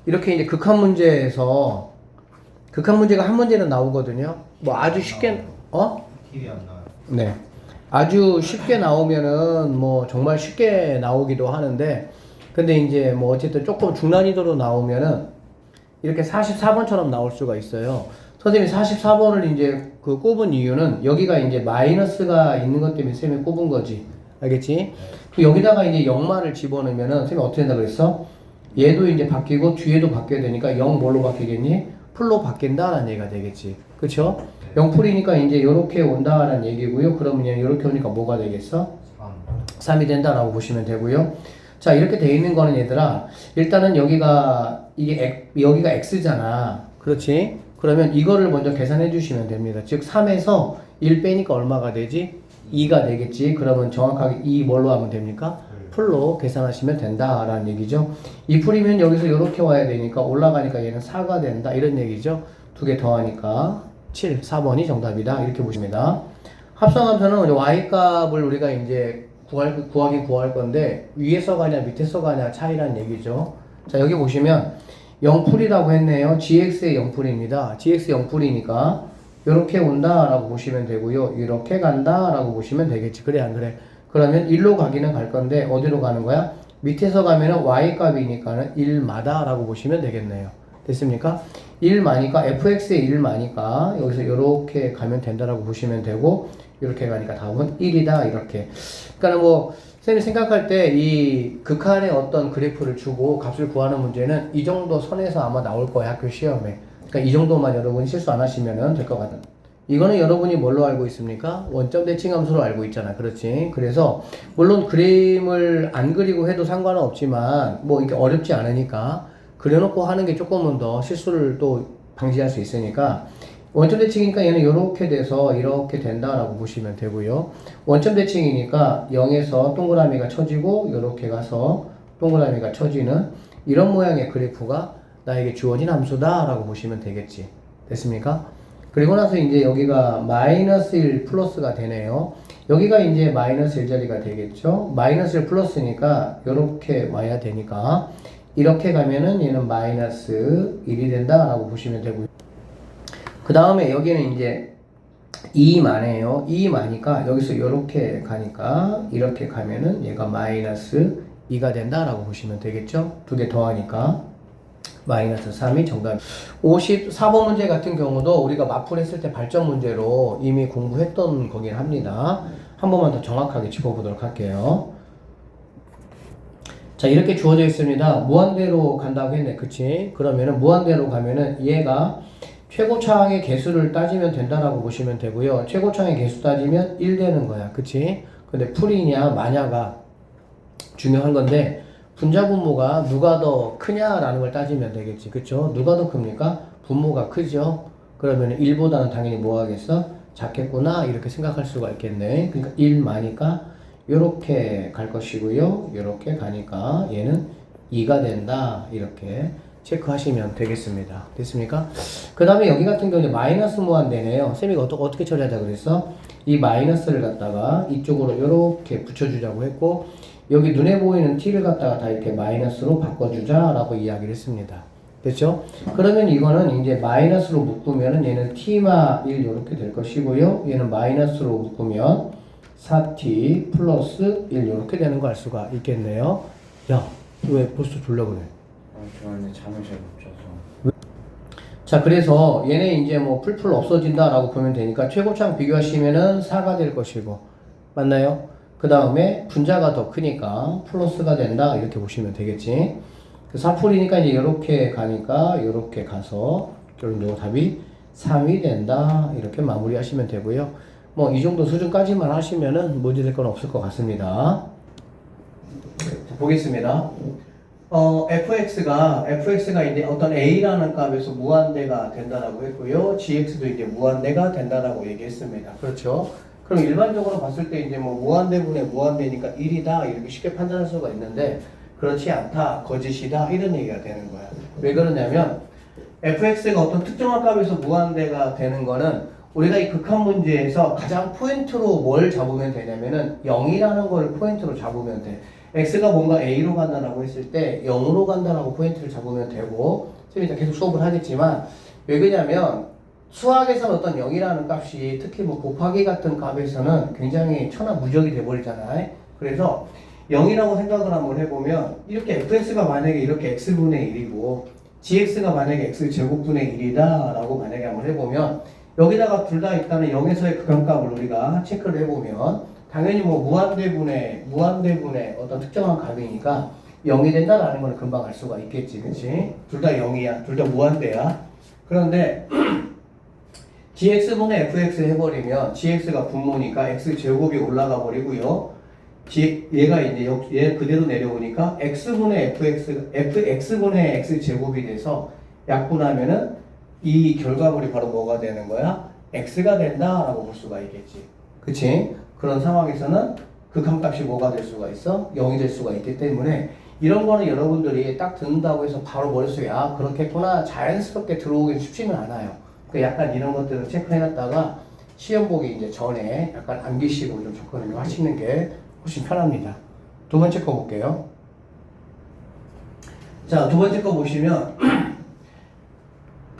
이렇게 이제 극한 문제에서 극한 문제가 한 문제는 나오거든요. 뭐 아주 쉽게 TV 안 나와요. 네. 아주 쉽게 나오면은 뭐 정말 쉽게 나오기도 하는데 근데 이제 뭐 어쨌든 조금 중난이도로 나오면은 이렇게 44번처럼 나올 수가 있어요. 선생님이 44번을 이제 그 꼽은 이유는 여기가 이제 마이너스가 있는 것 때문에 선생님이 꼽은 거지. 알겠지? 그 여기다가 이제 0만을 집어넣으면은 선생님이 어떻게 된다 그랬어? 얘도 이제 바뀌고 뒤에도 바뀌어야 되니까 0 뭘로 바뀌겠니? 풀로 바뀐다라는 얘기가 되겠지. 그쵸? 0풀이니까 이제 요렇게 온다라는 얘기고요. 그러면 요렇게 오니까 뭐가 되겠어? 3이 된다라고 보시면 되고요. 자, 이렇게 돼 있는 거는 얘들아, 일단은 여기가 여기가 x잖아. 그렇지? 그러면 이거를 먼저 계산해 주시면 됩니다. 즉 3에서 1 빼니까 얼마가 되지? 2가 되겠지. 그러면 정확하게 2 뭘로 하면 됩니까? 풀로 계산하시면 된다라는 얘기죠. 2풀이면 여기서 이렇게 와야 되니까 올라가니까 얘는 4가 된다 이런 얘기죠. 두 개 더하니까 7, 4번이 정답이다 이렇게 보십니다. 합성함수는 y값을 우리가 이제 구하긴 구할 건데 위에서 가냐 밑에서 가냐 차이란 얘기죠. 자, 여기 보시면 0풀이라고 했네요. gx의 0풀입니다. gx 0풀이니까 이렇게 온다라고 보시면 되고요. 이렇게 간다라고 보시면 되겠지. 그래 안 그래? 그러면 1로 가기는 갈 건데 어디로 가는 거야? 밑에서 가면은 y값이니까는 1마다라고 보시면 되겠네요. 됐습니까? 1마니까 fx의 1마니까 여기서 이렇게 가면 된다라고 보시면 되고 이렇게 가니까 답은 1이다 이렇게. 그러니까 뭐 선생님이 생각할 때 이 극한의 어떤 그래프를 주고 값을 구하는 문제는 이 정도 선에서 아마 나올 거야 학교 시험에. 그러니까 이 정도만 여러분이 실수 안 하시면 될 것 같아. 이거는 여러분이 뭘로 알고 있습니까? 원점 대칭 함수로 알고 있잖아. 그렇지? 그래서 물론 그림을 안 그리고 해도 상관은 없지만 뭐 이게 어렵지 않으니까 그려놓고 하는 게 조금은 더 실수를 또 방지할 수 있으니까 원점 대칭이니까 얘는 이렇게 돼서 이렇게 된다라고 보시면 되고요. 원점 대칭이니까 0에서 동그라미가 쳐지고 이렇게 가서 동그라미가 쳐지는 이런 모양의 그래프가 나에게 주어진 함수다라고 보시면 되겠지. 됐습니까? 그리고 나서 이제 여기가 마이너스 1 플러스가 되네요. 여기가 이제 마이너스 1자리가 되겠죠. 마이너스 1 플러스니까 이렇게 와야 되니까 이렇게 가면은 얘는 마이너스 1이 된다라고 보시면 되고요. 그 다음에 여기는 이제 2만이에요. 2만이니까 여기서 이렇게 가니까 이렇게 가면은 얘가 마이너스 2가 된다라고 보시면 되겠죠. 두 개 더하니까 마이너스 3이 정답. 54번 문제 같은 경우도 우리가 마풀했을 때 발전 문제로 이미 공부했던 거긴 합니다. 한 번만 더 정확하게 짚어보도록 할게요. 자, 이렇게 주어져 있습니다. 무한대로 간다고 했네. 그치? 그러면은 무한대로 가면은 얘가 최고차항의 개수를 따지면 된다라고 보시면 되고요. 최고차항의 개수 따지면 1 되는 거야. 그치? 근데 풀이냐 마냐가 중요한 건데 분자 분모가 누가 더 크냐라는 걸 따지면 되겠지. 그쵸? 누가 더 큽니까? 분모가 크죠? 그러면 1보다는 당연히 뭐 하겠어? 작겠구나 이렇게 생각할 수가 있겠네. 그러니까 1마니까 요렇게 갈 것이고요. 요렇게 가니까 얘는 2가 된다 이렇게 체크하시면 되겠습니다. 됐습니까? 그 다음에 여기 같은 경우는 마이너스 무한대네요. 쌤이 어떻게 처리하자 그랬어? 이 마이너스를 갖다가 이쪽으로 이렇게 붙여주자고 했고 여기 눈에 보이는 t를 갖다가 다 이렇게 마이너스로 바꿔주자라고 이야기를 했습니다. 됐죠? 그러면 이거는 이제 마이너스로 묶으면은 얘는 t마 1 이렇게 될 것이고요. 얘는 마이너스로 묶으면 4t 플러스 1 이렇게 되는 거 알 수가 있겠네요. 야, 왜 벌써 졸라 그래? 저 안에 잠을 잘 못 자서. 자, 그래서 얘네 이제 뭐 풀풀 없어진다라고 보면 되니까 최고차항 비교하시면은 4가 될 것이고 맞나요? 그 다음에 분자가 더 크니까 플러스가 된다 이렇게 보시면 되겠지. 4풀이니까 이제 이렇게 가니까 이렇게 가서 결국 답이 3이 된다 이렇게 마무리하시면 되고요. 뭐 이 정도 수준까지만 하시면은 문제될 건 없을 것 같습니다. 자, 보겠습니다. fx가 이제 어떤 a라는 값에서 무한대가 된다라고 했고요. gx도 이제 무한대가 된다라고 얘기했습니다. 그렇죠? 그럼 일반적으로 봤을 때 이제 뭐 무한대분의 무한대니까 1이다 이렇게 쉽게 판단할 수가 있는데 그렇지 않다, 거짓이다 이런 얘기가 되는 거야. 왜 그러냐면 fx가 어떤 특정한 값에서 무한대가 되는 거는 우리가 이 극한 문제에서 가장 포인트로 뭘 잡으면 되냐면은 0이라는 걸 포인트로 잡으면 돼. x가 뭔가 a로 간다라고 했을 때 0으로 간다라고 포인트를 잡으면 되고, 쌤이 이제 계속 수업을 하겠지만, 왜 그러냐면 수학에서는 어떤 0이라는 값이 특히 뭐 곱하기 같은 값에서는 굉장히 천하무적이 돼버리잖아요. 그래서 0이라고 생각을 한번 해보면 이렇게 fx가 만약에 이렇게 x분의 1이고 gx가 만약에 x제곱분의 1이다 라고 만약에 한번 해보면, 여기다가 둘 다 일단은 0에서의 극한값을 우리가 체크를 해보면 당연히 뭐 무한대분의 어떤 특정한 값이니까 0이 된다라는 걸 금방 알 수가 있겠지, 그치? 둘 다 0이야, 둘 다 무한대야. 그런데 gx분의 fx 해버리면 gx가 분모니까 x제곱이 올라가 버리고요. 얘가 이제 얘 그대로 내려오니까 x분의 x분의 x제곱이 돼서 약분하면은 이 결과물이 바로 뭐가 되는 거야? x가 된다라고 볼 수가 있겠지. 그치? 그런 상황에서는 극한값이 뭐가 될 수가 있어? 0이 될 수가 있기 때문에 이런 거는 여러분들이 딱 듣는다고 해서 바로 머릿속에 아 그렇겠구나 자연스럽게 들어오긴 쉽지는 않아요. 그 약간 이런 것들을 체크해놨다가 시험 보기 이제 전에 약간 암기식으로 좀 접근을 하시는 게 훨씬 편합니다. 두 번째 거 볼게요. 자, 두 번째 거 보시면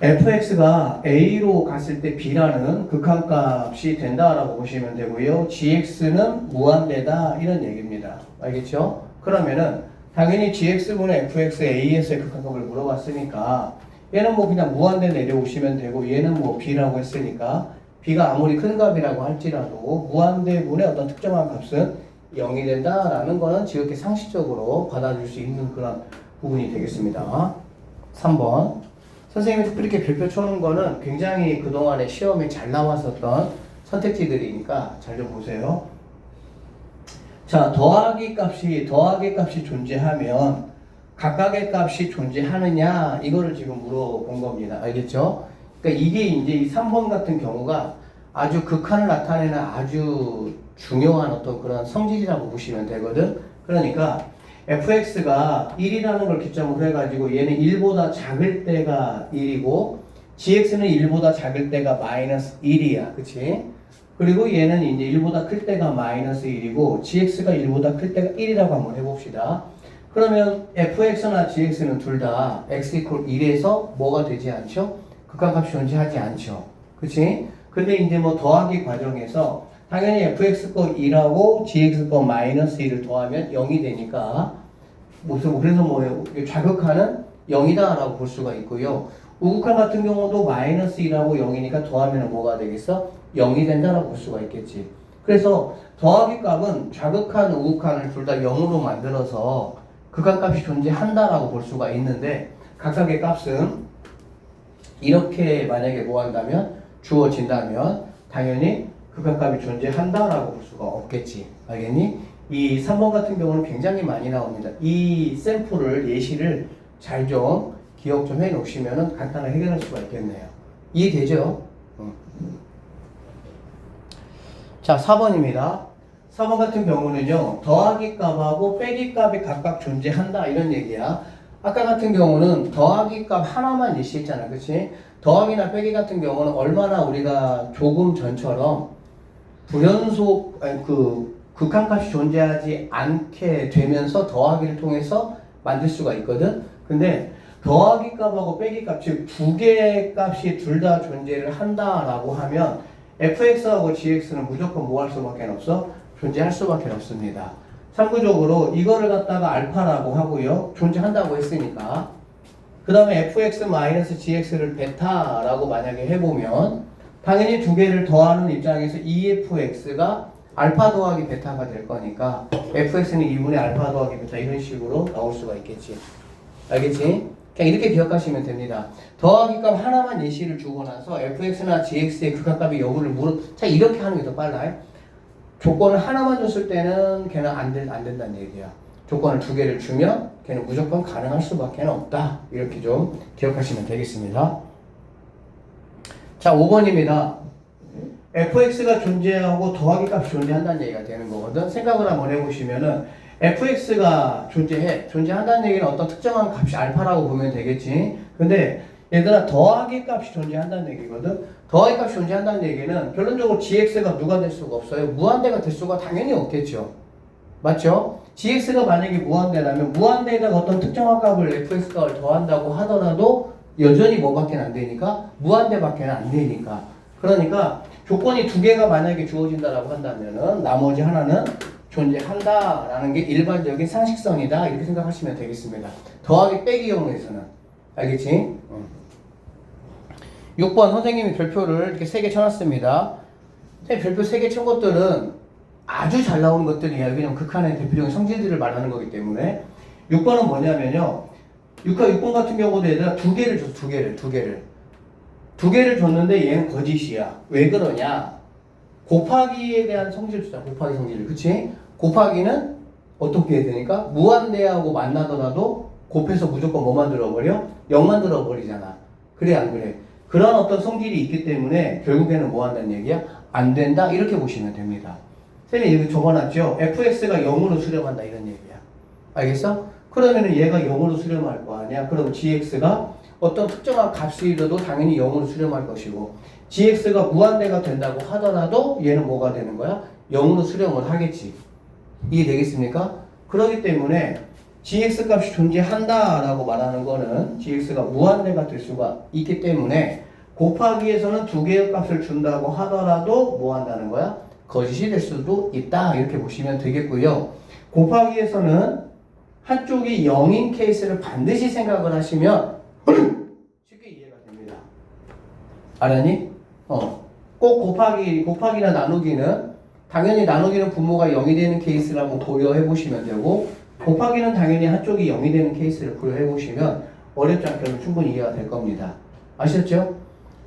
fx가 a로 갔을 때 b라는 극한값이 된다라고 보시면 되고요. gx는 무한대다 이런 얘기입니다. 알겠죠? 그러면은 당연히 gx분의 fx a에서의 극한값을 물어봤으니까 얘는 뭐 그냥 무한대 내려오시면 되고 얘는 뭐 b라고 했으니까 b가 아무리 큰 값이라고 할지라도 무한대분의 어떤 특정한 값은 0이 된다라는 거는 지극히 상식적으로 받아들일 수 있는 그런 부분이 되겠습니다. 3번. 선생님이 특별히 이렇게 별표 쳐놓은 거는 굉장히 그동안에 시험에 잘 나왔었던 선택지들이니까 잘 좀 보세요. 자, 더하기 값이 존재하면 각각의 값이 존재하느냐 이거를 지금 물어본 겁니다. 알겠죠? 그러니까 이게 이제 이 3번 같은 경우가 아주 극한을 나타내는 아주 중요한 어떤 그런 성질이라고 보시면 되거든. 그러니까 fx가 1이라는 걸 기점으로 해가지고 얘는 1보다 작을 때가 1이고 gx는 1보다 작을 때가 마이너스 1이야. 그치? 그리고 얘는 이제 1보다 클 때가 마이너스 1이고 gx가 1보다 클 때가 1이라고 한번 해봅시다. 그러면 fx나 gx는 둘 다 x 이퀄 1에서 뭐가 되지 않죠? 극한값이 존재하지 않죠. 그치? 근데 이제 뭐 더하기 과정에서 당연히 fx 거 2하고 gx 거 마이너스 1을 더하면 0이 되니까 그래서 뭐예요? 좌극한은 0이다 라고 볼 수가 있고요. 우극한 같은 경우도 마이너스 1하고 0이니까 더하면 뭐가 되겠어? 0이 된다라고 볼 수가 있겠지. 그래서 더하기 값은 좌극한, 우극한을 둘 다 0으로 만들어서 극한값이 존재한다라고 볼 수가 있는데 각각의 값은 이렇게 만약에 뭐 한다면 주어진다면 당연히 극한값이 존재한다라고 볼 수가 없겠지. 알겠니? 이 3번 같은 경우는 굉장히 많이 나옵니다. 이 샘플을 예시를 잘 좀 기억 좀 해 놓으시면 간단하게 해결할 수가 있겠네요. 이해되죠? 자, 4번입니다. 4번 같은 경우는요, 더하기 값하고 빼기 값이 각각 존재한다 이런 얘기야. 아까 같은 경우는 더하기 값 하나만 예시했잖아. 그치? 더하기나 빼기 같은 경우는 얼마나 우리가 조금 전처럼 불연속, 극한값이 존재하지 않게 되면서 더하기를 통해서 만들 수가 있거든? 근데 더하기 값하고 빼기 값, 즉 두 개의 값이 둘 다 존재를 한다라고 하면 fx하고 gx는 무조건 뭐 할 수밖에 없어? 존재할 수밖에 없습니다. 참고적으로 이거를 갖다가 알파라고 하고요. 존재한다고 했으니까. 그 다음에 fx-gx를 베타라고 만약에 해보면 당연히 두 개를 더하는 입장에서 EFX가 알파 더하기 베타가 될 거니까 fx는 2분의 알파 더하기 베타 이런 식으로 나올 수가 있겠지. 알겠지? 그냥 이렇게 기억하시면 됩니다. 더하기 값 하나만 예시를 주고 나서 fx나 gx의 극한값이 여부를 자, 이렇게 하는 게 더 빨라요. 조건을 하나만 줬을 때는 걔는 안 된다는 얘기야. 조건을 두 개를 주면 걔는 무조건 가능할 수밖에 없다. 이렇게 좀 기억하시면 되겠습니다. 자, 5번입니다. fx가 존재하고 더하기 값이 존재한다는 얘기가 되는 거거든. 생각을 한번 해보시면은 fx가 존재한다는 얘기는 어떤 특정한 값이 알파라고 보면 되겠지. 근데 얘들아 더하기 값이 존재한다는 얘기거든. 더하기 값이 존재한다는 얘기는 결론적으로 gx가 누가 될 수가 없어요. 무한대가 될 수가 당연히 없겠죠. 맞죠? gx가 만약에 무한대라면 무한대에다가 어떤 특정한 값을 fx 값을 더한다고 하더라도 여전히 뭐밖에 안 되니까 무한대밖에 안 되니까 그러니까 조건이 두 개가 만약에 주어진다라고 한다면은 나머지 하나는 존재한다라는 게 일반적인 상식성이다 이렇게 생각하시면 되겠습니다. 더하기 빼기 경우에서는 알겠지? 6번 선생님이 별표를 이렇게 3개 쳐놨습니다. 별표 3개 친 것들은 아주 잘 나오는 것들이야. 왜냐면 극한의 대표적인 성질들을 말하는 거기 때문에 6번은 뭐냐면요. 6번 같은 경우도 얘들아 두 개를 줬어. 두 개를 줬는데 얘는 거짓이야. 왜 그러냐? 곱하기에 대한 성질 주자. 곱하기 성질을. 그치? 곱하기는 어떻게 해야 되니까? 무한대하고 만나더라도 곱해서 무조건 뭐 만들어버려? 0 만들어버리잖아. 그래 안 그래? 그런 어떤 성질이 있기 때문에 결국에는 뭐 한다는 얘기야? 안 된다. 이렇게 보시면 됩니다. 쌤이 여기 적어놨죠? fx가 0으로 수렴한다 이런 얘기야. 알겠어? 그러면은 얘가 0으로 수렴할 거 아니야? 그럼 gx가 어떤 특정한 값이라도 당연히 0으로 수렴할 것이고 gx가 무한대가 된다고 하더라도 얘는 뭐가 되는 거야? 0으로 수렴을 하겠지. 이해되겠습니까? 그렇기 때문에 gx 값이 존재한다라고 말하는 거는 gx가 무한대가 될 수가 있기 때문에 곱하기에서는 두 개의 값을 준다고 하더라도 뭐 한다는 거야? 거짓이 될 수도 있다 이렇게 보시면 되겠고요. 곱하기에서는 한쪽이 0인 케이스를 반드시 생각을 하시면 쉽게 이해가 됩니다. 알았니? 꼭 곱하기나 나누기는 당연히 나누기는 분모가 0이 되는 케이스를 한번 고려해 보시면 되고 곱하기는 당연히 한쪽이 0이 되는 케이스를 고려해 보시면 어렵지 않게 충분히 이해가 될 겁니다. 아셨죠?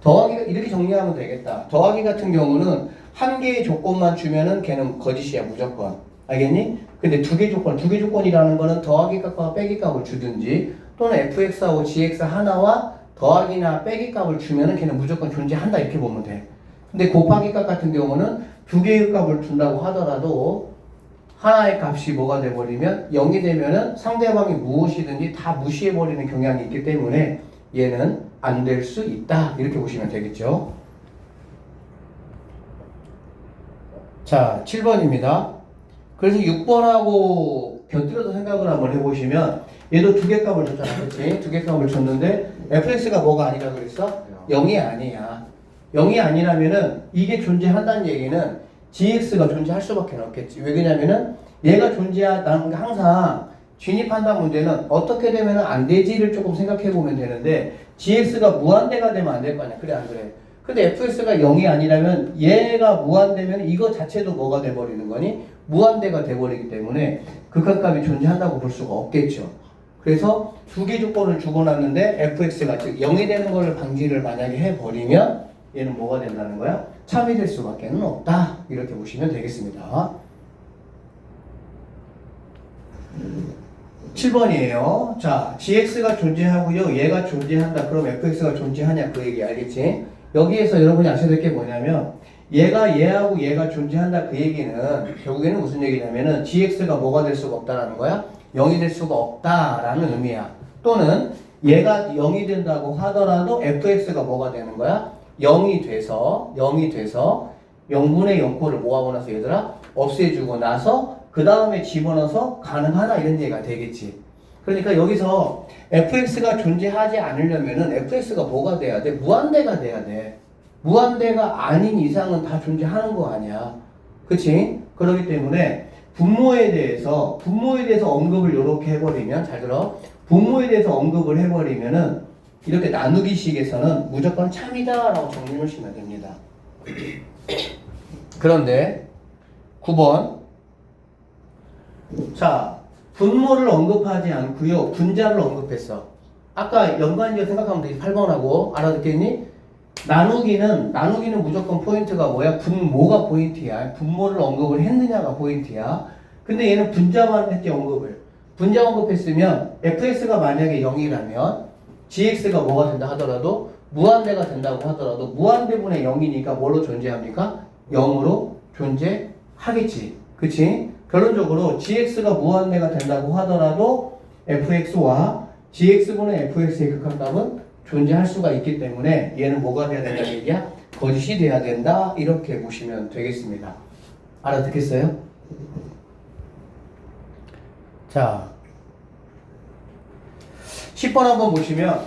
더하기가 이렇게 정리하면 되겠다. 더하기 같은 경우는 한 개의 조건만 주면은 걔는 거짓이야 무조건. 알겠니? 근데 두 개 조건이라는 거는 더하기 값과 빼기 값을 주든지 또는 fx하고 gx 하나와 더하기나 빼기 값을 주면은 걔는 무조건 존재한다 이렇게 보면 돼. 근데 곱하기 값 같은 경우는 두 개의 값을 준다고 하더라도 하나의 값이 뭐가 돼버리면 0이 되면은 상대방이 무엇이든지 다 무시해버리는 경향이 있기 때문에 얘는 안 될 수 있다 이렇게 보시면 되겠죠. 자 7번입니다. 그래서 6번하고 곁들여서 생각을 한번 해보시면 얘도 두 개 값을 줬잖아. 그렇지? 두 개 값을 줬는데 fx가 뭐가 아니라고 그랬어? 0이 아니야. 0이 아니라면은 이게 존재한다는 얘기는 gx가 존재할 수밖에 없겠지. 왜 그러냐면은 얘가 존재한다는 게 항상 진입한다 문제는 어떻게 되면 안 되지를 조금 생각해 보면 되는데 gx가 무한대가 되면 안 될 거 아니야. 그래 안 그래? 근데 fx가 0이 아니라면 얘가 무한대면 이거 자체도 뭐가 돼버리는 거니? 무한대가 돼버리기 때문에 극한값이 존재한다고 볼 수가 없겠죠. 그래서 두 개 조건을 주고놨는데 fx가 즉 0이 되는 거를 방지를 만약에 해버리면 얘는 뭐가 된다는 거야? 참이 될 수밖에 없다. 이렇게 보시면 되겠습니다. 7번이에요. 자, gx가 존재하고요. 얘가 존재한다. 그럼 fx가 존재하냐 그 얘기 알겠지? 여기에서 여러분이 아셔야 될 게 뭐냐면 얘하고 얘가 존재한다 그 얘기는 결국에는 무슨 얘기냐면은 gx가 뭐가 될 수가 없다라는 거야? 0이 될 수가 없다라는 의미야. 또는 얘가 0이 된다고 하더라도 fx가 뭐가 되는 거야? 0이 돼서 0분의 0코를 모아고 나서 얘들아 없애주고 나서 그 다음에 집어넣어서 가능하다 이런 얘기가 되겠지. 그러니까 여기서 fx가 존재하지 않으려면은 fx가 뭐가 돼야 돼? 무한대가 돼야 돼. 무한대가 아닌 이상은 다 존재하는 거 아니야. 그치? 그렇기 때문에 분모에 대해서 언급을 이렇게 해버리면 잘 들어. 분모에 대해서 언급을 해버리면은 이렇게 나누기식에서는 무조건 참이다 라고 정리해 놓으시면 됩니다. 그런데 9번 자 분모를 언급하지 않고요 분자를 언급했어. 아까 연관지어 생각하면 되지. 8번하고 알아듣겠니? 나누기는 무조건 포인트가 뭐야? 분모가 포인트야. 분모를 언급을 했느냐가 포인트야. 근데 얘는 분자만 했지 언급을. 분자 언급했으면 fx가 만약에 0이라면 gx가 뭐가 된다 하더라도 무한대가 된다고 하더라도 무한대분의 0이니까 뭘로 존재합니까? 0으로 존재하겠지. 그치? 결론적으로 gx가 무한대가 된다고 하더라도 fx와 gx분의 fx의 극한값은 존재할 수가 있기 때문에 얘는 뭐가 돼야 된다는 얘기야? 거짓이 돼야 된다. 이렇게 보시면 되겠습니다. 알아듣겠어요? 자, 10번 한번 보시면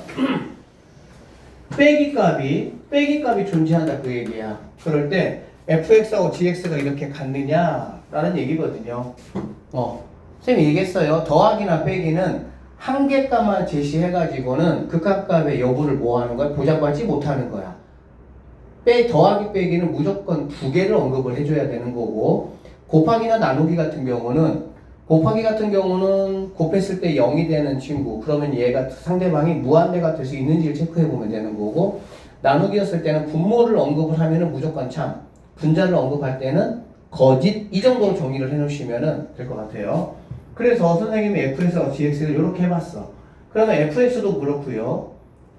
빼기 값이 존재한다 그 얘기야. 그럴 때 fx하고 gx가 이렇게 같느냐라는 얘기거든요. 선생님이 얘기했어요. 더하기나 빼기는 한 개 값만 제시해가지고는 극합값의 여부를 뭐 하는 거야? 보장받지 못하는 거야. 더하기 빼기는 무조건 두 개를 언급을 해줘야 되는 거고, 곱하기나 나누기 같은 경우는 곱했을 때 0이 되는 친구, 그러면 얘가 상대방이 무한대가 될 수 있는지를 체크해 보면 되는 거고, 나누기였을 때는 분모를 언급을 하면은 무조건 참, 분자를 언급할 때는 거짓, 이 정도로 정리를 해 놓으시면 될 것 같아요. 그래서 선생님이 fx하고 gx를 이렇게 해봤어. 그러면 fx도 그렇고요,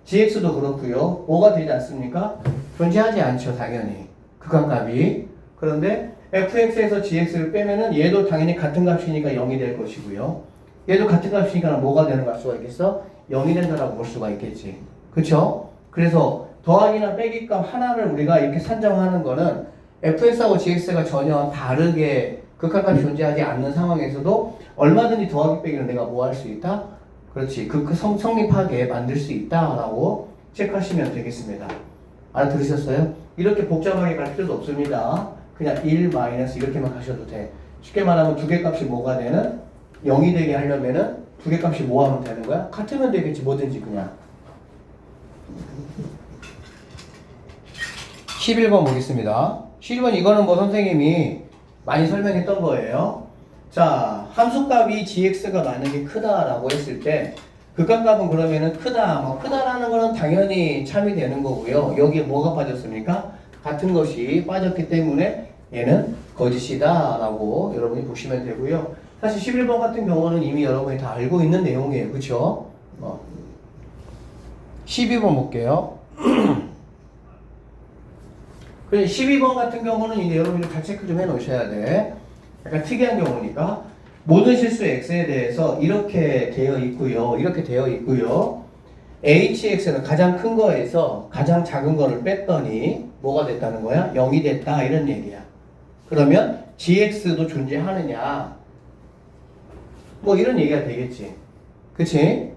gx도 그렇고요, 뭐가 되지 않습니까? 존재하지 않죠, 당연히. 극한값이. 그런데 fx에서 gx를 빼면은 얘도 당연히 같은 값이니까 0이 될 것이고요. 얘도 같은 값이니까 뭐가 되는 걸 수가 있겠어? 0이 된다라고 볼 수가 있겠지. 그쵸? 그래서 더하기나 빼기 값 하나를 우리가 이렇게 산정하는 거는 fx하고 gx가 전혀 다르게 극한값이 존재하지 않는 상황에서도 얼마든지 더하기 빼기는 내가 뭐 할 수 있다? 그렇지. 성립하게 만들 수 있다라고 체크하시면 되겠습니다. 알아들으셨어요? 이렇게 복잡하게 갈 필요도 없습니다. 그냥 1 마이너스 이렇게만 가셔도 돼. 쉽게 말하면 두 개 값이 뭐가 되는? 0이 되게 하려면은 두 개 값이 뭐 하면 되는 거야? 같으면 되겠지, 뭐든지 그냥. 11번 보겠습니다. 11번 이거는 뭐 선생님이 많이 설명했던 거예요. 자, 함수값이 gx가 만약에 크다라고 했을 때 극한값은 그러면은 크다, 크다라는 거는 당연히 참이 되는 거고요. 여기에 뭐가 빠졌습니까? 같은 것이 빠졌기 때문에 얘는 거짓이다 라고 여러분이 보시면 되고요. 사실 11번 같은 경우는 이미 여러분이 다 알고 있는 내용이에요. 그쵸? 12번 볼게요. 그래 12번 같은 경우는 이제 여러분이 다 체크 좀 해 놓으셔야 돼. 약간 특이한 경우니까 모든 실수 x에 대해서 이렇게 되어 있고요. 이렇게 되어 있고요. hx는 가장 큰 거에서 가장 작은 거를 뺐더니 뭐가 됐다는 거야? 0이 됐다 이런 얘기야. 그러면 gx도 존재하느냐? 뭐 이런 얘기가 되겠지. 그치?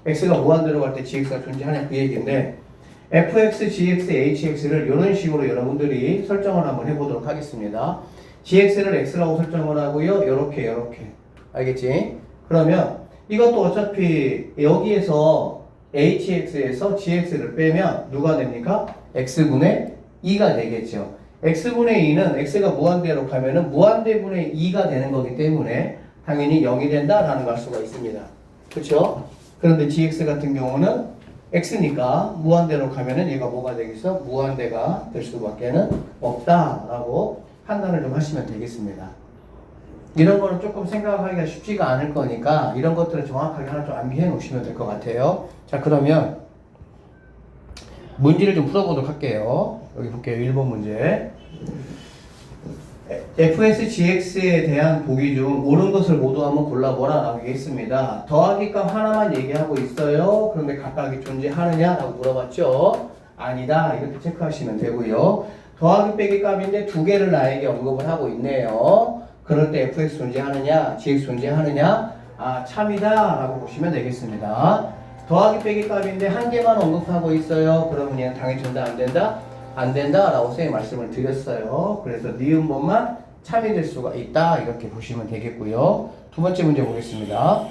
x가 무한대로 갈 때 gx가 존재하냐 그 얘기인데 fx, gx, hx를 이런 식으로 여러분들이 설정을 한번 해보도록 하겠습니다. gx를 x라고 설정을 하고요. 요렇게 알겠지? 그러면 이것도 어차피 여기에서 hx에서 gx를 빼면 누가 됩니까? x분의 2가 되겠죠. x분의 2는 x가 무한대로 가면은 무한대분의 2가 되는 거기 때문에 당연히 0이 된다라는 걸 알 수가 있습니다. 그렇죠? 그런데 gx 같은 경우는 x니까 무한대로 가면은 얘가 뭐가 되겠어? 무한대가 될 수밖에는 없다라고 판단을 좀 하시면 되겠습니다. 이런 거는 조금 생각하기가 쉽지가 않을 거니까 이런 것들을 정확하게 하나 좀 암기해 놓으시면 될 것 같아요. 자, 그러면 문제를 좀 풀어보도록 할게요. 여기 볼게요. 1번 문제. fs,gx에 대한 보기 중 옳은 것을 모두 한번 골라보라 라고 얘기했습니다. 더하기 값 하나만 얘기하고 있어요. 그런데 각각이 존재하느냐? 라고 물어봤죠. 아니다. 이렇게 체크하시면 되고요. 더하기 빼기 값인데 두 개를 나에게 언급을 하고 있네요. 그럴 때 fx 존재하느냐? gx 존재하느냐? 아, 참이다. 라고 보시면 되겠습니다. 더하기 빼기 값인데 한 개만 언급하고 있어요. 그러면 얘는 당연히 존재 안 된다? 안 된다 라고 선생님이 말씀을 드렸어요. 그래서 니은번만 참이 될 수가 있다 이렇게 보시면 되겠고요. 두 번째 문제 보겠습니다.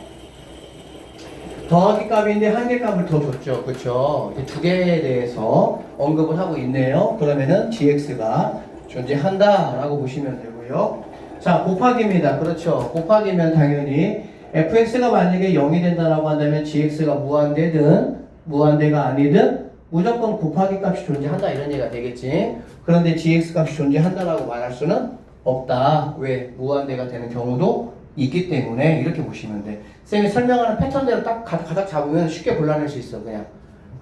더하기 값인데 한 개 값을 더 줬죠. 그쵸? 두 개에 대해서 언급을 하고 있네요. 그러면은 gx가 존재한다 라고 보시면 되고요. 자, 곱하기입니다. 그렇죠? 곱하기면 당연히 fx가 만약에 0이 된다라고 한다면 gx가 무한대든 무한대가 아니든 무조건 곱하기 값이 존재한다 이런 얘기가 되겠지. 그런데 gx 값이 존재한다라고 말할 수는 없다. 왜? 무한대가 되는 경우도 있기 때문에 이렇게 보시면 돼. 쌤이 설명하는 패턴대로 딱 가닥 잡으면 쉽게 골라낼 수 있어 그냥.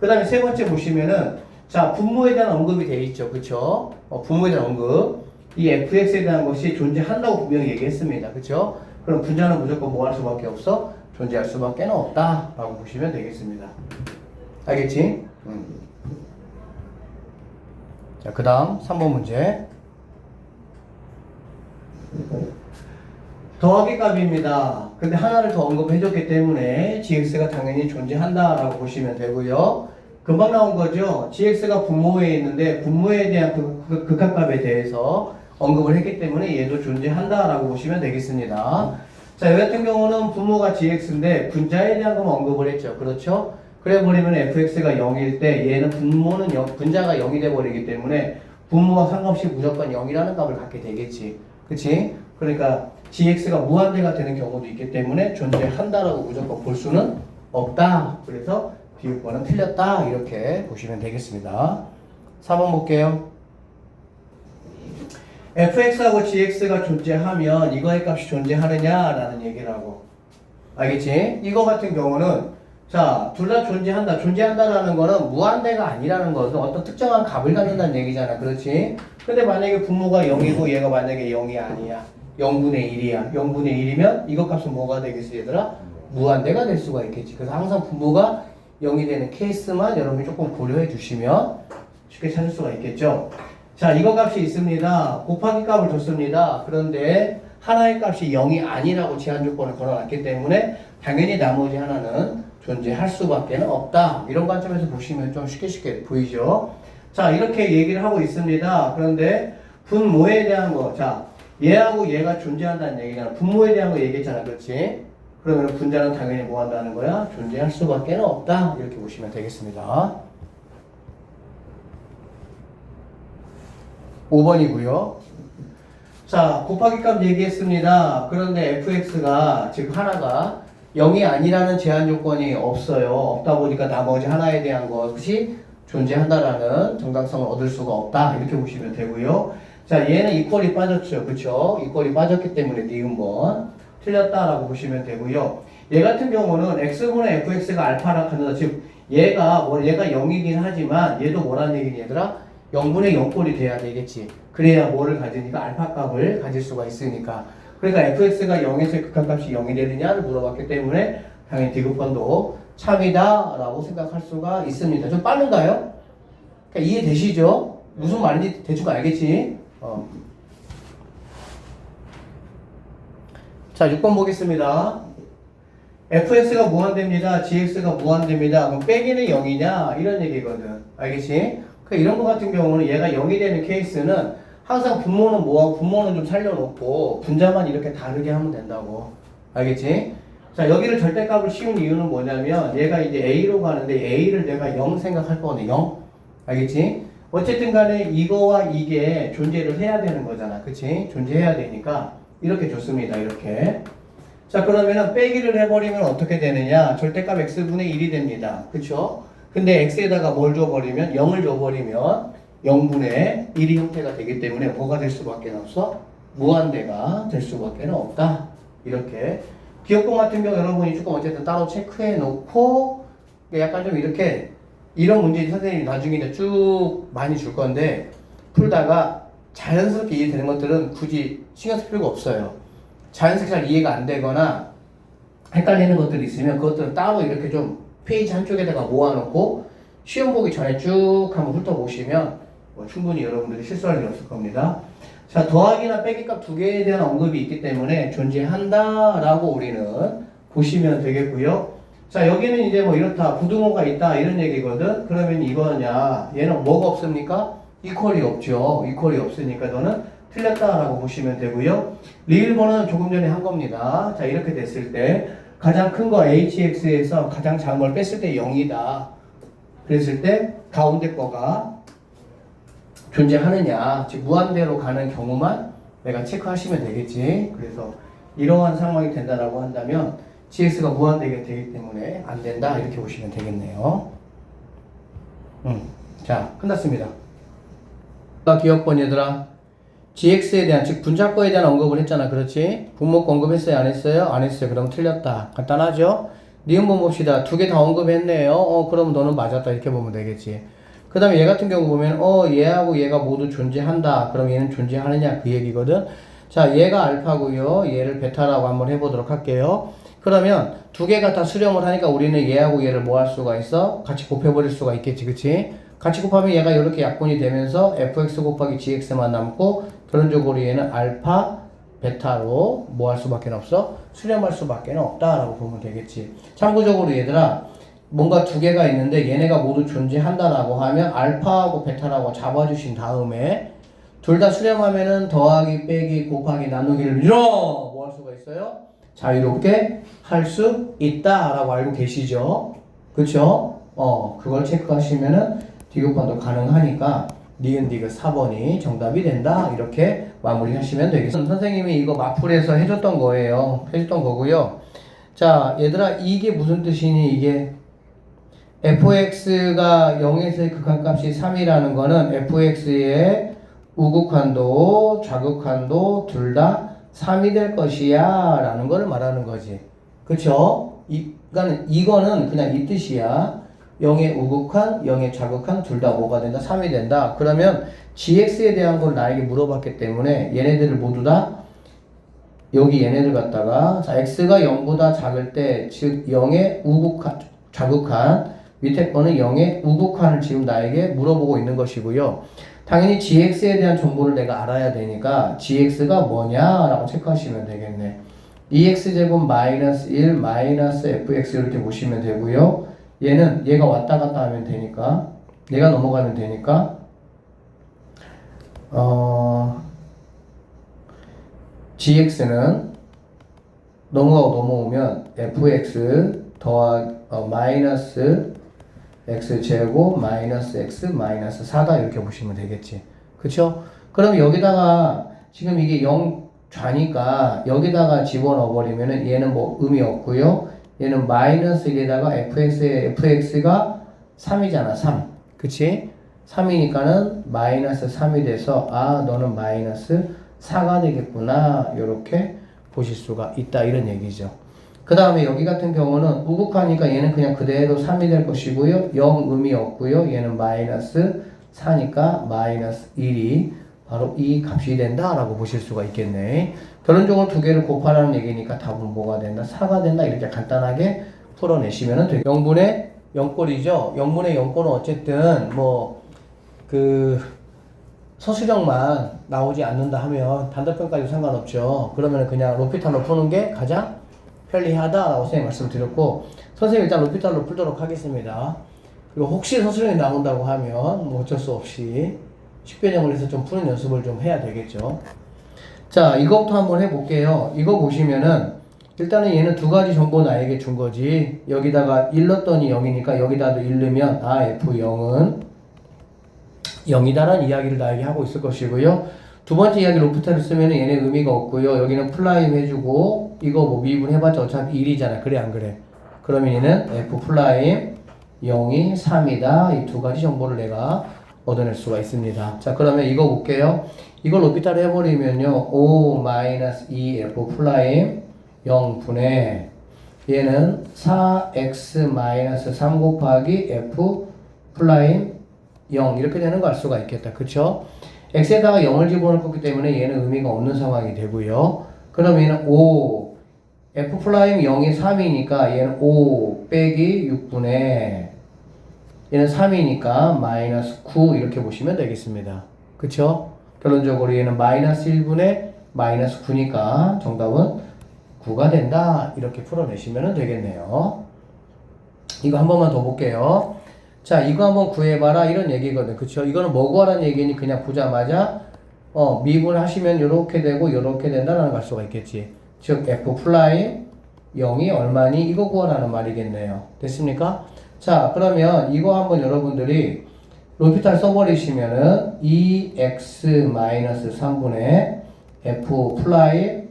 그 다음에 세 번째 보시면은 자, 분모에 대한 언급이 돼 있죠. 그쵸? 분모에 대한 언급. 이 fx에 대한 것이 존재한다고 분명히 얘기했습니다. 그쵸? 그럼 분자는 무조건 뭐 할 수밖에 없어? 존재할 수밖에 없다 라고 보시면 되겠습니다. 알겠지? 자, 그 다음 3번 문제. 더하기 값입니다. 근데 하나를 더 언급해줬기 때문에 gx가 당연히 존재한다라고 보시면 되고요. 금방 나온 거죠. gx가 분모에 있는데 분모에 대한 극한값에 대해서 언급을 했기 때문에 얘도 존재한다라고 보시면 되겠습니다. 자, 여기 같은 경우는 분모가 gx인데 분자에 대한 것만 언급을 했죠. 그렇죠? 그래 버리면 fx가 0일 때 얘는 분자가 0이 돼 버리기 때문에 분모와 상관없이 무조건 0이라는 값을 갖게 되겠지. 그치? 그러니까 gx가 무한대가 되는 경우도 있기 때문에 존재한다라고 무조건 볼 수는 없다. 그래서 비읍번은 틀렸다. 이렇게 보시면 되겠습니다. 4번 볼게요. fx하고 gx가 존재하면 이거의 값이 존재하느냐라는 얘기를 하고, 알겠지? 이거 같은 경우는 자, 둘 다 존재한다. 존재한다라는 거는 무한대가 아니라는 것은 어떤 특정한 값을 갖는다는 얘기잖아. 그렇지? 근데 만약에 분모가 0이고 얘가 만약에 0이 아니야. 0분의 1이야. 0분의 1이면 이것 값은 뭐가 되겠어, 얘들아? 무한대가 될 수가 있겠지. 그래서 항상 분모가 0이 되는 케이스만 여러분이 조금 고려해 주시면 쉽게 찾을 수가 있겠죠. 자, 이거 값이 있습니다. 곱하기 값을 줬습니다. 그런데 하나의 값이 0이 아니라고 제한 조건을 걸어놨기 때문에 당연히 나머지 하나는 존재할 수밖에 없다. 이런 관점에서 보시면 좀 쉽게 보이죠. 자, 이렇게 얘기를 하고 있습니다. 그런데 분모에 대한 거, 자, 얘하고 얘가 존재한다는 얘기잖아. 분모에 대한 거 얘기했잖아. 그렇지? 그러면 분자는 당연히 뭐 한다는 거야? 존재할 수밖에 없다. 이렇게 보시면 되겠습니다. 5번이고요. 자, 곱하기 값 얘기했습니다. 그런데 fx가 지금 하나가 0이 아니라는 제한 조건이 없어요. 없다 보니까 나머지 하나에 대한 것이 존재한다라는 정당성을 얻을 수가 없다. 이렇게 보시면 되고요. 자, 얘는 이퀄이 빠졌죠. 그쵸? 이퀄이 빠졌기 때문에 니은번 틀렸다라고 보시면 되고요. 얘 같은 경우는 x분의 fx가 알파라 하는, 즉 얘가 0이긴 하지만 얘도 뭐라는 얘기니 얘들아? 0분의 0꼴이 돼야 되겠지. 그래야 뭐를 가지니까 알파 값을 가질 수가 있으니까. 그러니까 fx가 0에서 극한값이 0이 되느냐를 물어봤기 때문에 당연히 디귿번도 참이다 라고 생각할 수가 있습니다. 좀 빠른가요? 그러니까 이해되시죠? 무슨 말인지 대충 알겠지? 자, 6번 보겠습니다. fx가 무한대입니다. gx가 무한대입니다. 그럼 빼기는 0이냐? 이런 얘기거든. 알겠지? 그러니까 이런 거 같은 경우는 얘가 0이 되는 케이스는 항상 분모는 뭐하고 분모는 좀 살려놓고 분자만 이렇게 다르게 하면 된다고. 알겠지? 자, 여기를 절대값을 씌운 이유는 뭐냐면 얘가 이제 a로 가는데 a를 내가 0 생각할 거거든. 0. 알겠지? 어쨌든 간에 이거와 이게 존재를 해야 되는 거잖아. 그치? 존재해야 되니까 이렇게 줬습니다. 이렇게. 자, 그러면은 빼기를 해버리면 어떻게 되느냐? 절대값 x분의 1이 됩니다. 그쵸? 근데 x에다가 뭘 줘버리면 0을 줘버리면 0분의 1이 형태가 되기 때문에 뭐가 될 수밖에 없어? 무한대가 될 수밖에 없다. 이렇게. 기억공 같은 경우 여러분이 조금 어쨌든 따로 체크해 놓고 약간 좀 이렇게 이런 문제 선생님이 나중에 이제 쭉 많이 줄 건데 풀다가 자연스럽게 이해되는 것들은 굳이 신경 쓸 필요가 없어요. 자연스럽게 잘 이해가 안 되거나 헷갈리는 것들이 있으면 그것들은 따로 이렇게 좀 페이지 한쪽에다가 모아놓고 시험 보기 전에 쭉 한번 훑어보시면 충분히 여러분들이 실수할 일 없을 겁니다. 자, 더하기나 빼기값 두 개에 대한 언급이 있기 때문에 존재한다라고 우리는 보시면 되겠고요. 자, 여기는 이제 뭐 이렇다, 부등호가 있다 이런 얘기거든. 그러면 이거냐, 얘는 뭐가 없습니까? 이퀄이 없죠. 이퀄이 없으니까 너는 틀렸다라고 보시면 되고요. 리을번은 조금 전에 한 겁니다. 자, 이렇게 됐을 때 가장 큰 거 hx에서 가장 작은 걸 뺐을 때 0이다. 그랬을 때 가운데 거가 존재하느냐, 즉 무한대로 가는 경우만 내가 체크하시면 되겠지. 그래서 이러한 상황이 된다라고 한다면 gx가 무한대가 되기 때문에 안 된다 이렇게 보시면 되겠네요. 자, 끝났습니다. 기억번 얘들아, gx에 대한 즉 분자거에 대한 언급을 했잖아. 그렇지? 분모 언급했어요? 안 했어요? 안 했어요. 그럼 틀렸다. 간단하죠? 니은번 봅시다. 두 개 다 언급했네요. 그럼 너는 맞았다 이렇게 보면 되겠지. 그 다음에 얘 같은 경우 보면 얘하고 얘가 모두 존재한다. 그럼 얘는 존재하느냐 그 얘기거든. 자, 얘가 알파고요. 얘를 베타라고 한번 해보도록 할게요. 그러면 두 개가 다 수렴을 하니까 우리는 얘하고 얘를 뭐 할 수가 있어? 같이 곱해버릴 수가 있겠지. 그치? 같이 곱하면 얘가 이렇게 약분이 되면서 fx 곱하기 gx만 남고 결론적으로 얘는 알파 베타로 뭐 할 수밖에 없어? 수렴할 수밖에 없다라고 보면 되겠지. 참고적으로 얘들아, 뭔가 두 개가 있는데 얘네가 모두 존재한다라고 하면 알파하고 베타라고 잡아주신 다음에 둘 다 수렴하면은 더하기, 빼기, 곱하기, 나누기를 뭐 할 수가 있어요? 자유롭게 할 수 있다라고 알고 계시죠? 그쵸? 그걸 체크하시면은 디귿반도 가능하니까 니은 디귿 4번이 정답이 된다. 이렇게 마무리하시면 되겠습니다. 선생님이 이거 마풀에서 해줬던 거예요. 해줬던 거고요. 자, 얘들아, 이게 무슨 뜻이니? 이게 fx가 0에서의 극한값이 3이라는 거는 fx의 우극한도, 좌극한도 둘 다 3이 될 것이야 라는 걸 말하는 거지. 그쵸? 이거는 그냥 이 뜻이야. 0의 우극한, 0의 좌극한 둘 다 뭐가 된다? 3이 된다. 그러면 gx에 대한 걸 나에게 물어봤기 때문에 얘네들을 모두 다 여기 얘네들 갖다가 자, x가 0보다 작을 때 즉 0의 우극한, 좌극한 밑에 거는 0의 우극한을 지금 나에게 물어보고 있는 것이고요. 당연히 gx에 대한 정보를 내가 알아야 되니까 gx가 뭐냐라고 체크하시면 되겠네. 2x제곱 마이너스 1 마이너스 fx 이렇게 보시면 되고요. 얘는 얘가 왔다 갔다 하면 되니까 얘가 넘어가면 되니까 gx는 넘어가고 넘어오면 fx 마이너스 x제곱 마이너스 x 마이너스 4다 이렇게 보시면 되겠지. 그쵸? 그럼 여기다가 지금 이게 0 좌니까 여기다가 집어넣어 버리면은 얘는 뭐 의미 없고요. 얘는 마이너스 1에다가 fx가 3이잖아. 3. 그치? 3이니까는 마이너스 3이 돼서 너는 마이너스 4가 되겠구나. 이렇게 보실 수가 있다. 이런 얘기죠. 그 다음에 여기 같은 경우는 우극하니까 얘는 그냥 그대로 3이 될 것이고요. 0 의미 없고요. 얘는 마이너스 4니까 마이너스 1이 바로 이 값이 된다 라고 보실 수가 있겠네. 결론적으로 두 개를 곱하라는 얘기니까 답은 뭐가 된다? 4가 된다. 이렇게 간단하게 풀어내시면 돼요. 0분의 0꼴이죠. 0분의 0꼴은 어쨌든 서술형만 나오지 않는다 하면 단답형까지 상관없죠. 그러면 그냥 로피탈로 푸는 게 가장 편리하다라고 선생님 말씀드렸고, 선생님 일단 로피탈로 풀도록 하겠습니다. 그리고 혹시 서술형이 나온다고 하면 뭐 어쩔 수 없이 식변형을 해서 좀 푸는 연습을 좀 해야 되겠죠. 자, 이것부터 한번 해볼게요. 이거 보시면은 일단은 얘는 두 가지 정보 나에게 준 거지. 여기다가 1 넣었더니 0이니까 여기다도 1 넣으면 f0은 0이다라는 이야기를 나에게 하고 있을 것이고요. 두 번째 이야기 로피탈을 쓰면 얘네 의미가 없고요. 여기는 플라임 해주고 이거 뭐 미분해봤자 어차피 1이잖아. 그래 안 그래? 그러면 얘는 f 플라임 0이 3이다. 이 두 가지 정보를 내가 얻어낼 수가 있습니다. 자, 그러면 이거 볼게요. 이걸 로피탈을 해버리면요. 5-2f 플라임 0분의 얘는 4x-3 곱하기 f 플라임 0 이렇게 되는 거 알 수가 있겠다. 그쵸? x에다가 0을 집어넣었기 때문에 얘는 의미가 없는 상황이 되고요. 그럼 얘는 5 f 플라임 0이 3이니까 얘는 5 빼기 6분의 얘는 3이니까 마이너스 9 이렇게 보시면 되겠습니다. 그쵸? 결론적으로 얘는 마이너스 1분의 마이너스 9니까 정답은 9가 된다. 이렇게 풀어내시면 되겠네요. 이거 한 번만 더 볼게요. 자, 이거 한번 구해봐라. 이런 얘기거든. 그쵸? 이거는 뭐 구하라는 얘기니 그냥 보자마자 미분하시면 요렇게 되고 요렇게 된다라는 걸 수가 있겠지. 즉 f 플라임 0이 얼마니? 이거 구하라는 말이겠네요. 됐습니까? 자, 그러면 이거 한번 여러분들이 로피탈 써버리시면은 2x-3분의 f 플라임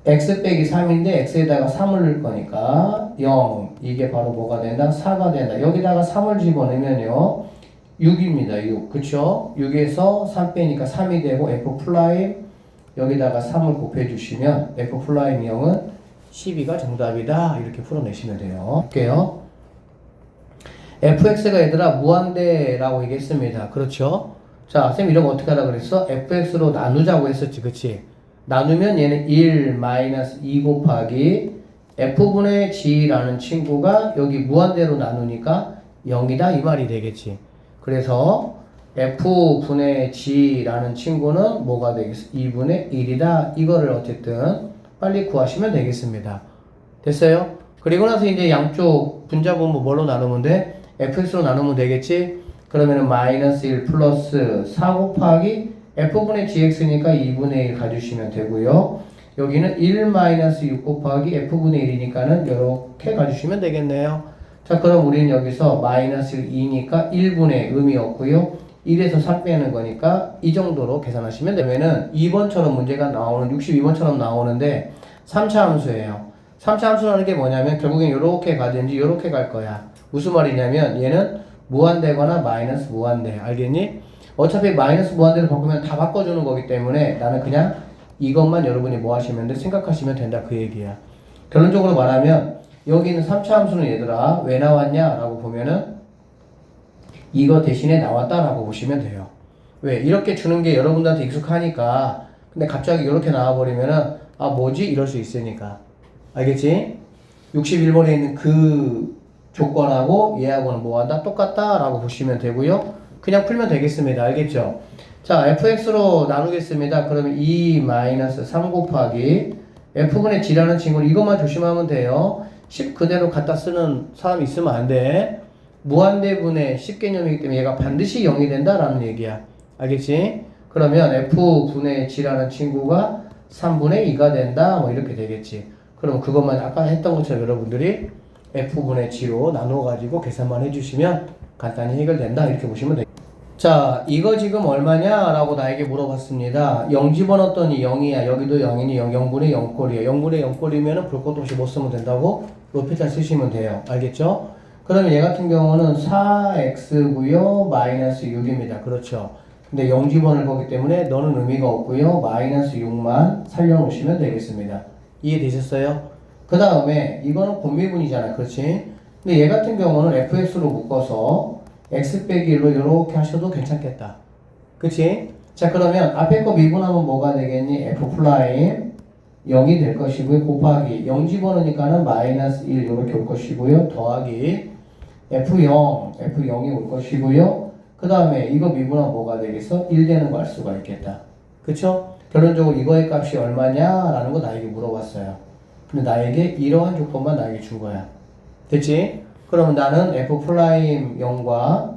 x 빼기 3인데 x에다가 3을 넣을 거니까 0 이게 바로 뭐가 된다? 4가 된다. 여기다가 3을 집어넣으면요 6입니다. 6 그쵸? 6에서 3 빼니까 3이 되고 f 플라임 여기다가 3을 곱해 주시면 f 플라임 0은 12가 정답이다. 이렇게 풀어내시면 돼요. 볼게요. fx가 얘들아 무한대라고 얘기했습니다. 그렇죠? 자, 쌤 이런 거 어떻게 하라 그랬어? fx로 나누자고 했었지. 그치? 나누면 얘는 2 곱하기 f분의 g라는 친구가 여기 무한대로 나누니까 0이다 이 말이 되겠지. 그래서 F분의 G라는 친구는 뭐가 되겠어? 2분의 1이다. 이거를 어쨌든 빨리 구하시면 되겠습니다. 됐어요? 그리고 나서 이제 양쪽 분자분모 뭘로 나누면 돼? fx로 나누면 되겠지? 그러면은 마이너스 1 플러스 4 곱하기 f분의 gx니까 2분의 1 가주시면 되고요. 여기는 1 마이너스 6 곱하기 f분의 1이니까는 이렇게 가주시면 되겠네요. 자, 그럼 우리는 여기서 마이너스 2니까 1분의 의미 없고요. 1에서 4 빼는 거니까 이 정도로 계산하시면 되면은 2번처럼 문제가 나오는 62번처럼 나오는데 3차 함수예요. 3차 함수라는 게 뭐냐면 결국엔 이렇게 가든지 이렇게 갈 거야. 무슨 말이냐면 얘는 무한대거나 마이너스 무한대. 알겠니? 어차피 마이너스 무한대로 바꾸면 다 바꿔주는 거기 때문에 나는 그냥 이것만 여러분이 뭐 하시면 돼? 생각하시면 된다 그 얘기야. 결론적으로 말하면 여기 있는 3차 함수는 얘들아 왜 나왔냐 라고 보면은 이거 대신에 나왔다 라고 보시면 돼요. 왜? 이렇게 주는 게 여러분들한테 익숙하니까. 근데 갑자기 이렇게 나와버리면은 아 뭐지? 이럴 수 있으니까. 알겠지? 61번에 있는 그 조건하고 얘하고는 뭐한다? 똑같다 라고 보시면 되고요. 그냥 풀면 되겠습니다. 알겠죠? 자, fx로 나누겠습니다. 그러면 2-3 곱하기 f분의 g라는 친구는 이것만 조심하면 돼요. 10 그대로 갖다 쓰는 사람이 있으면 안 돼. 무한대분의 10 개념이기 때문에 얘가 반드시 0이 된다라는 얘기야. 알겠지? 그러면 f분의 g라는 친구가 3분의 2가 된다. 뭐 이렇게 되겠지. 그럼 그것만 아까 했던 것처럼 여러분들이 f분의 g로 나누어가지고 계산만 해주시면 간단히 해결된다. 이렇게 보시면 돼요. 자, 이거 지금 얼마냐? 라고 나에게 물어봤습니다. 0 집어넣었더니 0이야. 여기도 0이니 0분의 0꼴이야. 0분의 0꼴이면 볼 것도 없이 못 쓰면 된다고 로피탈 쓰시면 돼요. 알겠죠? 그러면 얘 같은 경우는 4x고요. 마이너스 6입니다. 그렇죠? 근데 0 집어넣을 거기 때문에 너는 의미가 없고요. 마이너스 6만 살려놓으시면 되겠습니다. 이해되셨어요? 그 다음에 이거는 곱미분이잖아. 그렇지? 근데 얘 같은 경우는 fx로 묶어서 x 빼기 1로 이렇게 하셔도 괜찮겠다. 그치? 자, 그러면 앞에 거 미분하면 뭐가 되겠니? f 프라임 0이 될 것이고요. 곱하기 0 집어넣으니까는 마이너스 1 이렇게 올 것이고요. 더하기 f0이 올 것이고요. 그 다음에 이거 미분하면 뭐가 되겠어? 1 되는 거 알 수가 있겠다. 그쵸? 결론적으로 이거의 값이 얼마냐? 라는 거 나에게 물어봤어요. 근데 나에게 이러한 조건만 나에게 준 거야. 됐지? 그러면 나는 f'0과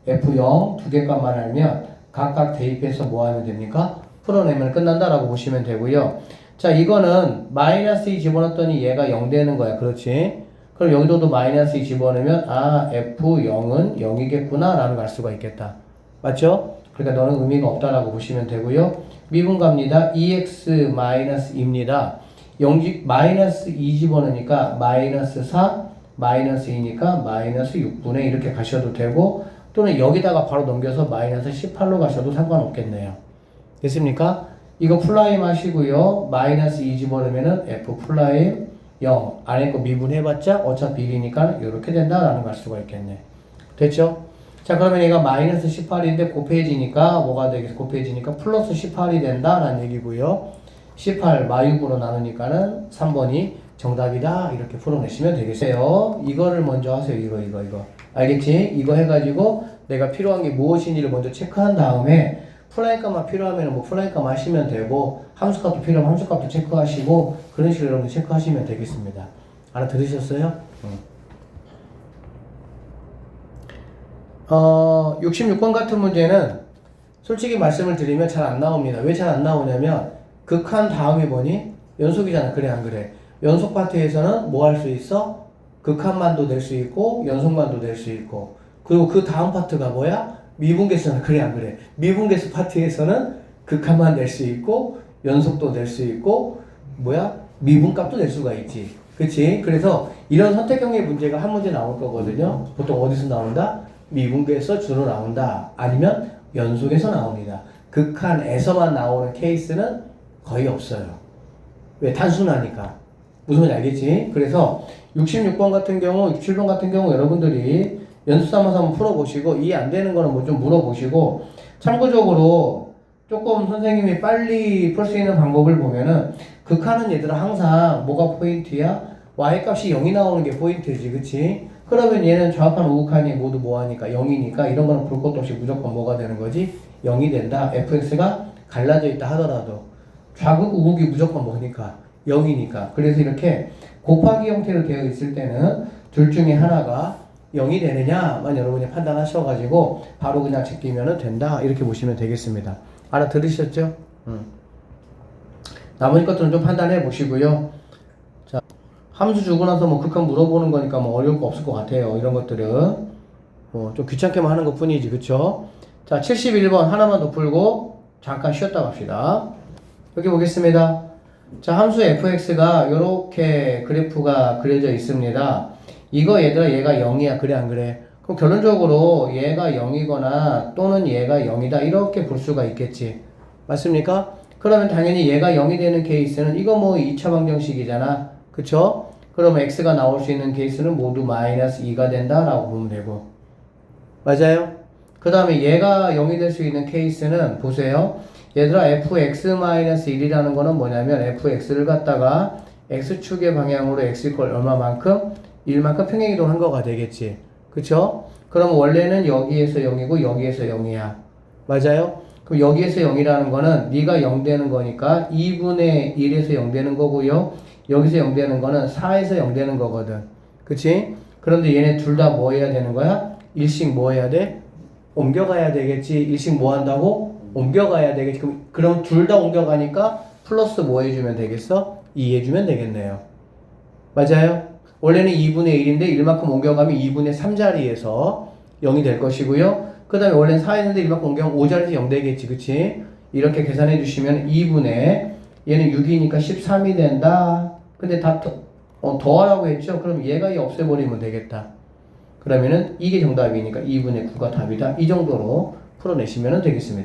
f0 두 개 값만 알면 각각 대입해서 뭐 하면 됩니까? 풀어내면 끝난다라고 보시면 되고요. 자, 이거는 마이너스 2 집어넣었더니 얘가 0 되는 거야. 그렇지? 그럼 여기도 마이너스 2 집어넣으면 아, f0은 0이겠구나 라는 걸 알 수가 있겠다. 맞죠? 그러니까 너는 의미가 없다라고 보시면 되고요. 미분 갑니다. 2x-2입니다. 마이너스 2 집어넣으니까 마이너스 4, 마이너스 2니까 마이너스 6분의 이렇게 가셔도 되고 또는 여기다가 바로 넘겨서 마이너스 18로 가셔도 상관없겠네요. 됐습니까? 이거 플라임 하시고요. 마이너스 2 집어넣으면은 f 플라임 0 안에 거 미분해봤자 어차피 1이니까 이렇게 된다라는 걸 알 수가 있겠네. 됐죠? 자, 그러면 얘가 마이너스 18인데 곱해지니까 뭐가 되겠어? 곱해지니까 플러스 18이 된다라는 얘기고요. 18 마육으로 나누니까는 3번이 정답이다. 이렇게 풀어내시면 되겠어요. 이거를 먼저 하세요. 이거. 알겠지? 이거 해가지고 내가 필요한 게 무엇인지를 먼저 체크한 다음에 플라잉값만 필요하면 뭐 플라잉값 하시면 되고 함수값도 필요하면 함수값도 체크하시고 그런 식으로 여러분 체크하시면 되겠습니다. 알아들으셨어요? 66번 같은 문제는 솔직히 말씀을 드리면 잘 안 나옵니다. 왜 잘 안 나오냐면 극한 다음이 뭐니? 연속이잖아. 그래 안 그래? 연속 파트에서는 뭐 할 수 있어? 극한만도 낼 수 있고 연속만도 낼 수 있고 그리고 그 다음 파트가 뭐야? 미분계수잖아. 그래 안 그래? 미분계수 파트에서는 극한만 낼 수 있고 연속도 낼 수 있고 뭐야? 미분값도 낼 수가 있지. 그치? 그래서 이런 선택형의 문제가 한 문제 나올 거거든요. 보통 어디서 나온다? 미분계에서 주로 나온다. 아니면 연속에서 나옵니다. 극한에서만 나오는 케이스는 거의 없어요. 왜? 단순하니까. 무슨 말인지 알겠지? 그래서 66번 같은 경우, 67번 같은 경우 여러분들이 연습 삼아서 한번 풀어보시고 이해 안 되는 거는 뭐 좀 물어보시고 참고적으로 조금 선생님이 빨리 풀 수 있는 방법을 보면은 극한은 얘들아 항상 뭐가 포인트야? y값이 0이 나오는 게 포인트지. 그치? 그러면 얘는 좌우칸 우우칸이 모두 뭐하니까 0이니까 이런 거는 볼 것도 없이 무조건 뭐가 되는 거지? 0이 된다. fx가 갈라져 있다 하더라도 좌극 우극이 무조건 뭐니까 0이니까. 그래서 이렇게 곱하기 형태로 되어 있을 때는 둘 중에 하나가 0이 되느냐만 여러분이 판단하셔가지고 바로 그냥 제끼면 된다 이렇게 보시면 되겠습니다. 알아들으셨죠? 나머지 것들은 좀 판단해 보시고요. 자, 함수 주고 나서 뭐 극한 물어보는 거니까 뭐 어려울 거 없을 것 같아요. 이런 것들은 좀 귀찮게만 하는 것 뿐이지, 그쵸? 자, 71번 하나만 더 풀고 잠깐 쉬었다 갑시다. 여기 보겠습니다. 자, 함수 fx가 이렇게 그래프가 그려져 있습니다. 이거 얘들아 얘가 0이야, 그래 안 그래? 그럼 결론적으로 얘가 0이거나 또는 얘가 0이다 이렇게 볼 수가 있겠지. 맞습니까? 그러면 당연히 얘가 0이 되는 케이스는 이거 뭐 2차 방정식이잖아. 그쵸? 그러면 x가 나올 수 있는 케이스는 모두 마이너스 2가 된다라고 보면 되고. 맞아요? 그 다음에 얘가 0이 될 수 있는 케이스는 보세요. 얘들아 fx-1이라는 거는 뭐냐면 fx를 갖다가 x축의 방향으로 x 이퀄 얼마만큼? 1만큼 평행이동 한 거가 되겠지. 그쵸? 그럼 원래는 여기에서 0이고 여기에서 0이야. 맞아요? 그럼 여기에서 0이라는 거는 네가 0 되는 거니까 2분의 1에서 0 되는 거고요. 여기서 0 되는 거는 4에서 0 되는 거거든. 그치? 그런데 얘네 둘 다 뭐 해야 되는 거야? 일씩 뭐 해야 돼? 옮겨가야 되겠지. 일씩 뭐 한다고? 옮겨가야 되겠지. 그럼 둘 다 옮겨가니까 플러스 뭐 해주면 되겠어? 2 해주면 되겠네요. 맞아요? 원래는 2분의 1인데 1만큼 옮겨가면 2분의 3자리에서 0이 될 것이고요. 그 다음에 원래는 4였는데 1만큼 옮겨가면 5자리에서 0 되겠지. 그치? 이렇게 계산해 주시면 2분의 얘는 6이니까 13이 된다. 근데 다 더하라고 했죠? 그럼 얘가 이 없애버리면 되겠다. 그러면은 이게 정답이니까 2분의 9가 답이다. 이 정도로 풀어내시면 되겠습니다.